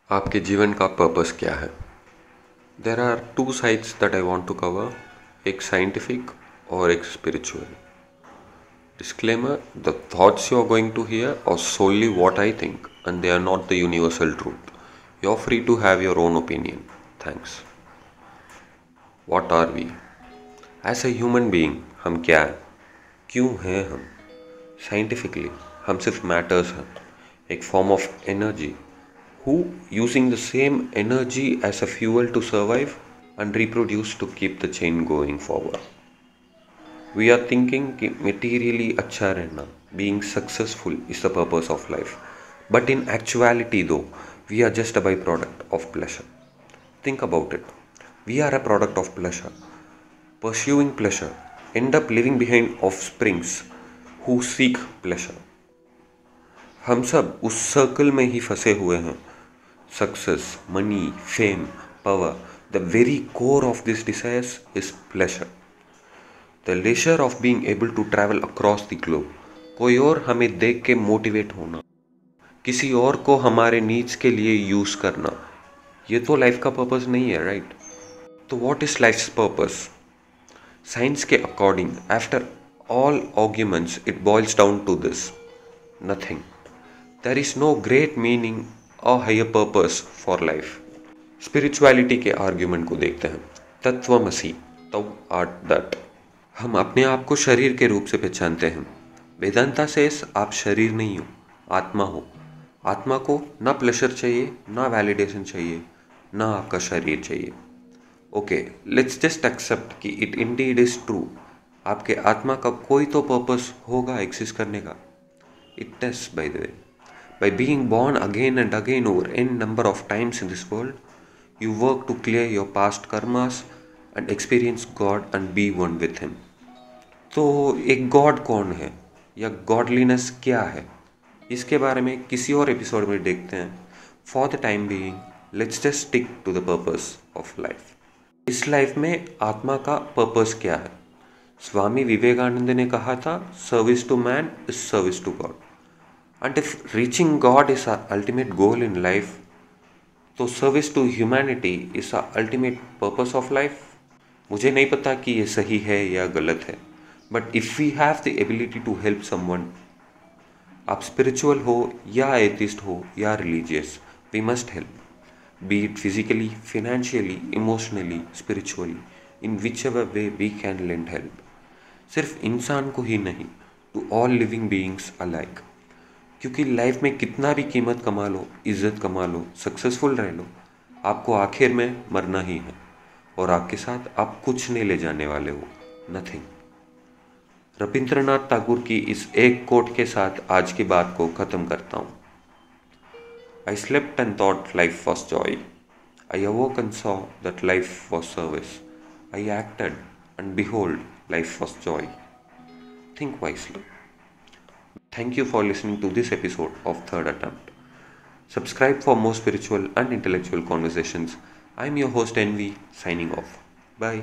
आपके जीवन का पर्पस क्या है? There are two sides that I want to cover, एक साइंटिफिक और एक spiritual. Disclaimer: the thoughts you are going to hear are solely what I think, and they are not the universal truth. You're free to have your own opinion. Thanks. What are we? As a human being, हम क्या हैं? क्यों हैं हम? Scientifically, हम सिर्फ matters हैं, एक form of energy, who using the same energy as a fuel to survive and reproduce to keep the chain going forward. We are thinking कि materially अच्छा रहना, being successful is the purpose of life. But in actuality though, we are just a byproduct of pleasure. Think about it. We are a product of pleasure. Pursuing pleasure, end up leaving behind offsprings who seek pleasure. हम सब उस circle में ही फंसे हुए हैं. Success, money, fame, power, the very core of these desires is pleasure. The leisure of being able to travel across the globe. कोई और हमें देख के मोटिवेट होना, किसी और को हमारे नीड्स के लिए यूज़ करना, ये तो लाइफ का पर्पस नहीं है, राइट? तो what is life's purpose? Science के according, after all arguments, it boils down to this: nothing. There is no great meaning और higher purpose for life. Spirituality के आर्ग्यूमेंट को देखते हैं. तत्वमसि, तौ आर्ट दैट. हम अपने आप को शरीर के रूप से पहचानते हैं. वेदांता से आप शरीर नहीं हो, आत्मा हो. आत्मा को ना प्लेजर चाहिए, ना वैलिडेशन चाहिए, ना आपका शरीर चाहिए. ओके, लेट्स जस्ट एक्सेप्ट कि इट इंडीड इज ट्रू. आपके आत्मा का कोई तो पर्पस होगा एग्जिस्ट करने का. It is, by the way, by being born again and again over n number of times in this world, you work to clear your past karmas and experience God and be one with Him. तो एक God कौन है या godliness क्या है, इसके बारे में किसी और एपिसोड में देखते हैं. For the time being, let's just stick to the purpose of life. इस लाइफ में आत्मा का पर्पस क्या है? स्वामी विवेकानंद ने कहा था, service to man is service to God. And if reaching God is our ultimate goal in life, तो service to humanity is our ultimate purpose of life. मुझे नहीं पता कि ये सही है या गलत है, but if we have the ability to help someone, आप स्पिरिचुअल हो या एथिस्ट हो या religious, we must help. Be it physically, financially, emotionally, spiritually, in whichever way we can lend help. सिर्फ इंसान को ही नहीं, to all living beings alike. क्योंकि लाइफ में कितना भी कीमत कमा लो, इज्जत कमा लो, सक्सेसफुल रह लो, आपको आखिर में मरना ही है, और आपके साथ आप कुछ नहीं ले जाने वाले हो, नथिंग. रविंद्रनाथ टैगोर की इस एक कोट के साथ आज की बात को ख़त्म करता हूँ. I slept and thought life was Joy. I अवोक and saw that life was service. I acted and behold life was Joy. Think wisely. Thank you for listening to this episode of Third Attempt. Subscribe for more spiritual and intellectual conversations. I'm your host Envy, signing off. Bye.